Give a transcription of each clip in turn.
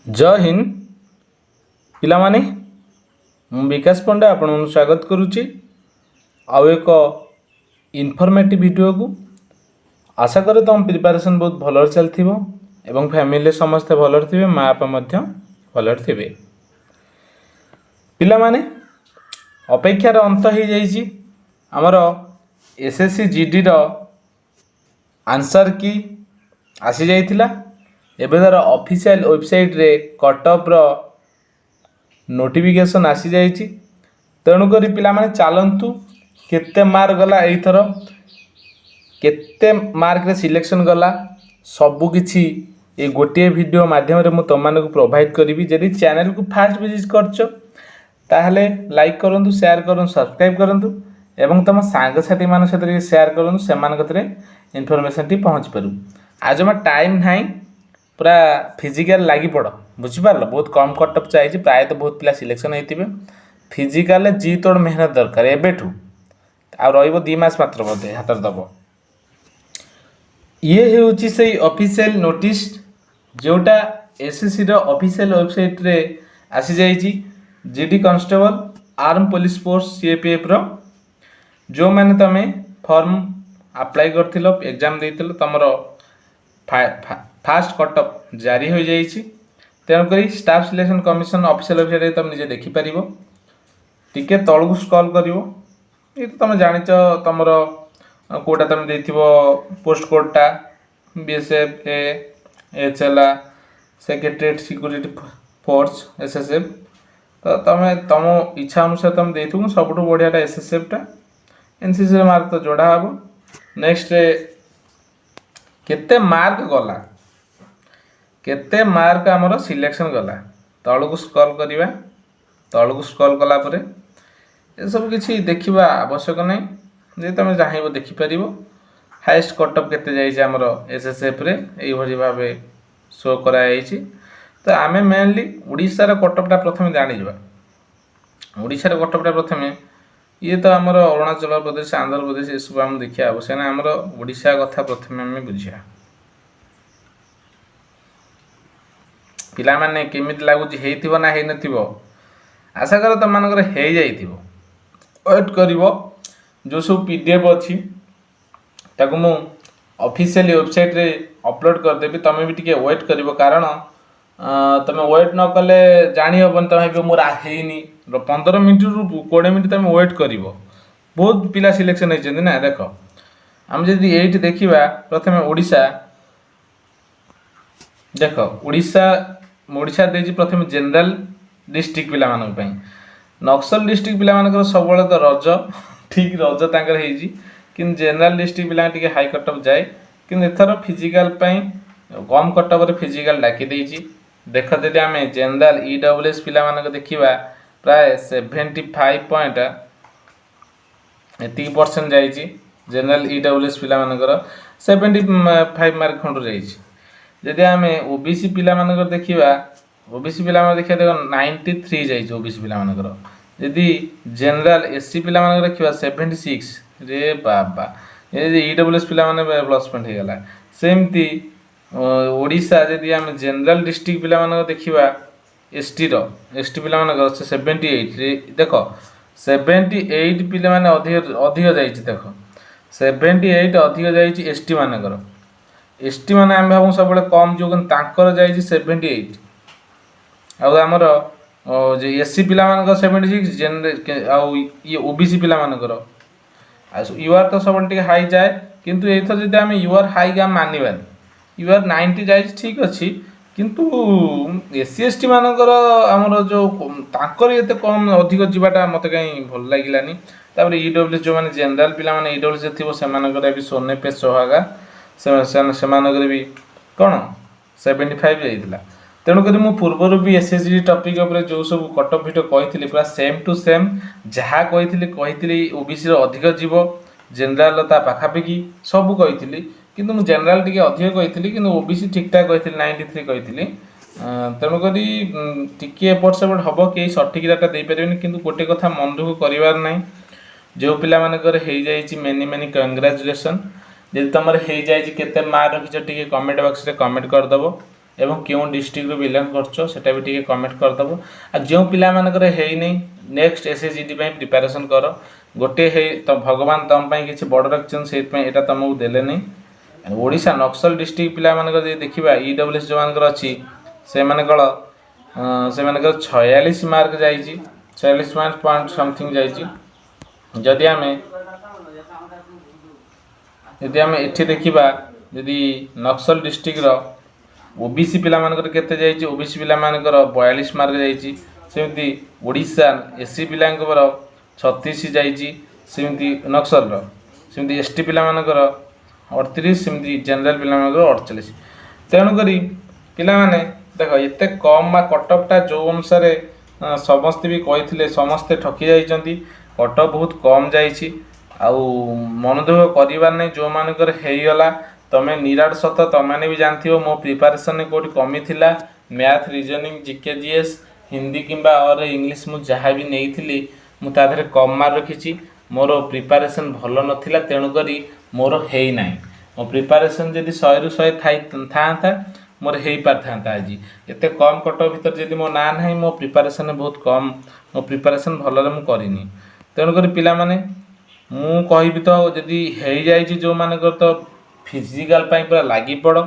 जय हिंद पिलामाने मु विकास पंडा आपण स्वागत करुच्ची आउ एक इनफॉर्मेटिव वीडियो को आशा करे तुम प्रिपरेशन बहुत भल चलथिबो एवं फैमिली समस्ते भल थे माँ बापा मध्य भल थे पिलामाने अपेक्षार अंत हो जाइए आमर एसएससी जीडी रो आंसर की आसी जाइथिला एबे तार ऑफिशियल वेबसाइट रे कटअप रो नोटिफिकेशन आसी जाइछि तेणुक पिला माने चलतु केते मार्क गला एथर केते मार्क रे सिलेक्शन गला सबु किछि ए गोटे वीडियो माध्यम रे मु तुम मानक प्रोवाइड करिवि जदि चैनल को फास्ट विजिट करछो ताहले लाइक करंतु शेयर करंतु सब्सक्राइब करंतु एवं तुम सांग साथी मान सहित शेयर करंतु सेमान कतरे इन्फॉर्मेशन टी पहुँच पारु आज हम टाइम नाही पूरा फिजिकल लगी पड़ बुझिपार बहुत कम कटअप चाहिए प्राय तो बहुत पिला सिलेक्शन होते फिजिकल जी तोड़ मेहनत दरकार एबेठू आ रही मास मात्र बोधे हाथ दब ये हूँ से ऑफिशियल नोटिस जोटा एसएससी रो ऑफिशियल वेबसाइट रे आसी जाइए GD constable arm police force CAPF रो जो मैंने तमें फॉर्म अप्लाई करथिलो एग्जाम देथिलो तमरो फास्ट कटअप जारी हो जाइए तेणुक staff selection commission official website तुम निजे देखिपर टिके तलू स्क्रॉल कर ये तो तुम जाच तुम कोटा तुम दे पोस्ट कोडटा बीएसएफ एचएलआ सेक्रेटरीट सिक्यूरिटी फोर्स एसएसएफ तो तुम तुम इच्छा अनुसार तुम दे सब बढ़िया एसएसएफटा एनसीसी मार्क तो जोड़ा हम नेक्स्ट केते मार्क गला केते मार्क आमर सिलेक्शन गला तलू स्क्रॉल करवा तलू स्क्रॉल कला परे ये सब किसी देखा आवश्यक नहीं जे तुम चाहब देखिपर हाईएस्ट कटअप केते जाइए आमर एसएसएफ रे यही भाव शो कराई तो आम मेनली ओडिशार कटअपटा प्रथम जाणीजा ओडिशार कटअपटा प्रथम ये तो आमर अरुणाचल प्रदेश आंध्र प्रदेश ये सब आम देखा आवश्यक ना आमर ओडिशा कथा प्रथम आम बुझा पिला माने केमिति लागुच हेइथिबो ना हेइ नथिबो आशा कर तुम मानकर हेइ जाइथिबो वेट करिवो जो सब पीडीएफ अछि ताको मु ऑफिशियल वेबसाइट रे अपलोड कर देबी तमे भी टिके वेट करिवो कारण तमे वेट न कले जानि हबन तमे भी मोर हेइनी 15 मिनिट रु 20 मिनिट तमे वेट करिवो बहुत पिला सिलेक्शन होइ छथि ना देखो हम जदि एइट देखिबा प्रथमे ओडिशा देख ओडिशा देजी प्रथम जनरल डिस्ट्रिक्ट पिला मानक पई नक्सल डिस्ट्रिक्ट पिला मानकर सब तो रज ठीक रज तांकर हेजी कि जनरल डिस्ट्रिक्ट पिला टिके हाई कटअप जाए कि एथर फिजिकल पई कम कटअप रे फिजिकल डाकी देजी देख जदि आम जनरल ईडब्ल्यूएस पिला मानक देखिबा प्राय 75 एती परसेंट जाइए जनरल ईडब्ल्यूएस पिला मानकर 75 मार्क खंड जाइए जदि आम ओबीसी पिला मानकर देखिबा ओबीसी पिला मानकर देखिबा देखो 93 जाइए ओबीसी पिला मानकर जदि जनरल एससी पिला मानकर देखिबा 76 रे बाबा ये ईडब्ल्यूएस पिला माने प्लस पॉइंट हो गला सेमती ओडिशा जदि आम जनरल डिस्ट्रिक्ट पिला मानकर देखिबा एसटी पिला मानकर 78 रे देखो 78 पिला माने अधिक जाइए देखो 78 अधिक जाइए एसटी मानकर एसटी माने आम भाव सब कम जो जाइए 78 आमर एससी पिला मानकर 76 जनरल आउ ये ओबीसी पिला मानकर यूआर तो सब हाई जाए किंतु एथर जदि आम यूआर हाई आम मानवानी यूआर 90 जाए ठीक अच्छी किंतु एससी एसटी मानकर आमर जो तांकर एते कम अधिक जीवाटा मत कहीं भल लगिलानी तापर ईडब्ल्यूएस जो माने जनरल पिला माने ईडब्ल्यूएस थिबो सेमानकर भी सोने पे सोहागा सेमानकर भी कौन 75 जाइला तेणुक मु पूर्वर भी एसएसजी टॉपिक उपर जो सब कटअप वीडियो कही पूरा सेम टू सेम जहाँ कही ओबीसी अधिक जीव जनरल ता पाखापाखि सब कही किंतु मु जनरल टिके अधिक कही कि ओबीसी ठीक ठाक कही 93 कही तेणुक टिके एपट सेपट हम कहीं सठिक डाटा दे पारे कि गोटे कथा मन दुख करार ना जो पिला मानकर हो जाइए मेनी मेनी कंग्राचुलेसन जब तुम हो जाए केते मार्क रखिछ टिके कमेंट बॉक्स रे कमेंट करदब एवं क्यों डिस्ट्रिक्ट बिलंग करछ सेटा भी टिके कमेंट करदबो। आ जो पिला मानकर हेई नै नेक्स्ट एसएसजीडी पई प्रिपरेशन कर गोटे हे तो भगवान तुम पई किछि बड़ रखछन से पई एटा तुमको देले नै। ओडिशा नक्सल डिस्ट्रिक्ट पिला मानकर जे देखिबा ईडब्ल्यूएस जो मानकर अछि से मानकर 46 मार्क जाइछि 46 मार्क पॉइंट समथिंग जाइछि। जदि आमे एठी देखिबा यदि नक्सल डिस्ट्रिक्ट रो ओबीसी पिला मानकर केते जाइछि ओबीसी पिला मानकर 42 मार्क जाइछि। सेमती ओडिशा एससी पिलांकर 36 जाइछि सेमती नक्सल रो। सेमती एसटी पिला मानकर 38 सेमती जनरल पिला मानकर 48। तेणु करी पिला माने देखो एते कम मा कटअपटा जो अनुसार समस्त भी कहिथिले समस्त ठकी जाइछंती कटअप बहुत कम जाइछि। आउ मन दुख करिवार नै जो मानकर हेइगला तमे निराट सत तमाने भी जानथिबो मो प्रिपरेशन कोठी कमी थिला math reasoning GK GS Hindi किंबा और इंग्लिश मु जहा भी नेइथिली मु ता धरे कम मार रखिछि मोर प्रिपरेशन भलो नथिला तेणु करी मोर हेइ नै। मो प्रिपरेशन जदि 100 रु 100 थांता मोर हेइ पार थांता आज एते कम कटअप भीतर जदि मो ना नै मो प्रिपरेशन बहुत कम मो प्रिपरेशन भलो रे मु करिनी। तेणु करी पिला माने मु कहिबि तो जदि हेइ जाइछि जो मानकर तो फिजिकल पाई पूरा लागी पड़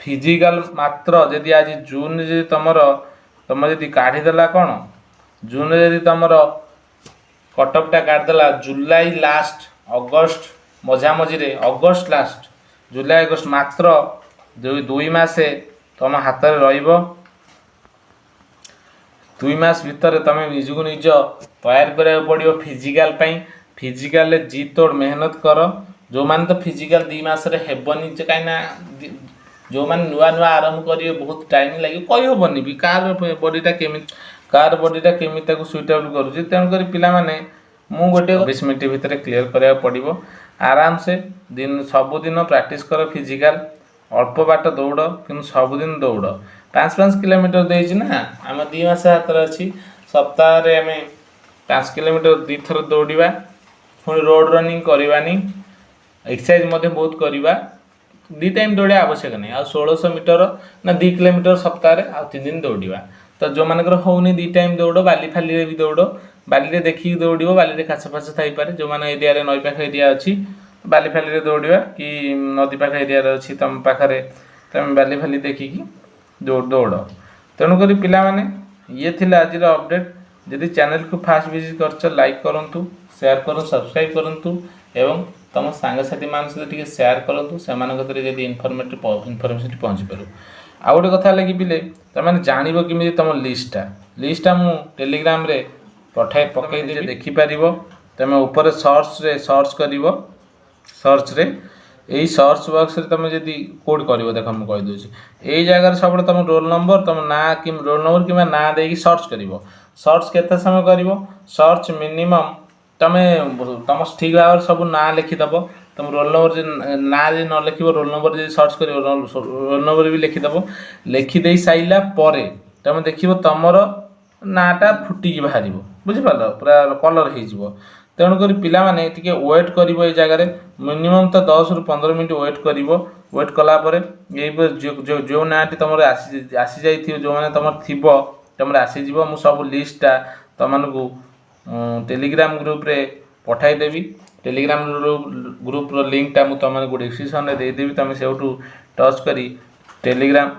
फिजिकल मात्र जदि आज जून जदि तुम जदि काढ़ी देला कौन जून जदि तुमर कटअपटा काढ़देला जुलाई लास्ट अगस्ट मझा मझिरे अगस्ट लास्ट जुलाई अगस्ट मात्र जो 2 मासे तुम हाथ में रहिबो 2 मास भितर तुम निजको निज तैयार करा पड़ो फिजिकल पाई। फिजिकल जी तोड़ मेहनत कर जो माने तो फिजिकल 2 मास रे हेबनी कहीं जो माने नुआ नुआ आरंभ करिए बहुत टाइम लगे कही हेबनी भी कार बॉडीटा केमी सुइटेबल करुँच। तेणुक पिला माने मु गोटे 20 मिनट भितर क्लीयर करा पड़ो आराम से दिन सबुदिन प्रैक्टिस कर फिजिकल अल्प बाट दौड़ कि सबुदिन दौड़ 5-5 किलोमीटर देछि ना आम 2 मास हाथ अच्छी सप्ताह रे आम 5 किलोमीटर 2 थर दौड़ा पुणी रोड रनिंग करवानी एक्सरसाइज मध्य बहुत करवा 2 टाइम दौड़ा आवश्यक नहीं आ 1600 मीटर ना 2 किलोमीटर सप्ताह आ 3 दिन दौड़ा। तो जो मानकर होनी 2 टाइम दौड़ बाली फाली भी दौड़ बाली देखिए दौड़ बाली घास फास थी पारे जो मैंने एरिया नई पाख एरिया अच्छी बाली फाली दौड़ा कि नदी पाख एरिया अच्छी तुम पाखे तुम बाली फाली देखिकी दौड़। तेणुक पिला माने ये थिला आज अपडेट जदि चैनल को फास्ट विजिट कर लाइक करूँ शेयर करूँ सब्सक्राइब करूँ एवं तुम सांगसाथी मान सहित टे शेयर करूँ से इनफर्मेशन पहुँची पार। आउ गोटे कथा लगे पिले तुम जान कि तुम लिस्टा मु टेलीग्राम रे पकईदेवी देखिपार तुम ऊपर सर्च कर सर्च रे यही सर्च बॉक्स रे तुम जदि कोड कर देख मुझे कहीदे यही जगार सब तुम रोल नंबर तुम ना कि रोल नंबर कि ना दे सर्च कर सर्च केते समय कर सर्च मिनिमम तुम ठीक भाव सब ना लिखिदेव तुम रोल नंबर ना न लिख रोल नंबर जो सर्च कर रोल नंबर भी लिखिदेव लिखिदे सारा पर तुम देख तुम नाटा फुटिकी बाहर बुझिपार पूरा कलर हो। तेणुक पिला माने टिके वेट करिवो ए जगह मिनिमम तो 10 रु 15 मिनट वेट करिवो वेट कलापर ये जो नाटी तुम आसी जाइए जो मैंने तुम थी तुम आसीज मु सब लिस्टा तुमको टेलीग्राम ग्रुप रे पठाईदेवी टेलीग्राम ग्रुप रो लिंकटा मुझे तुमको डिस्क्रिप्शन में देदेवी तुम से टच करी टेलीग्राम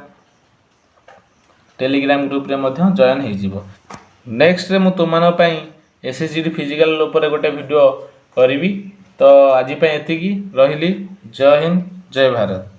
ग्रुप रे मध्य जॉइन हो। नेक्स्ट रे मु तुम एसएसजीडी फिजिकल उपर गोटे वीडियो करी तो आज एतिकी रही। जय हिंद जय भारत।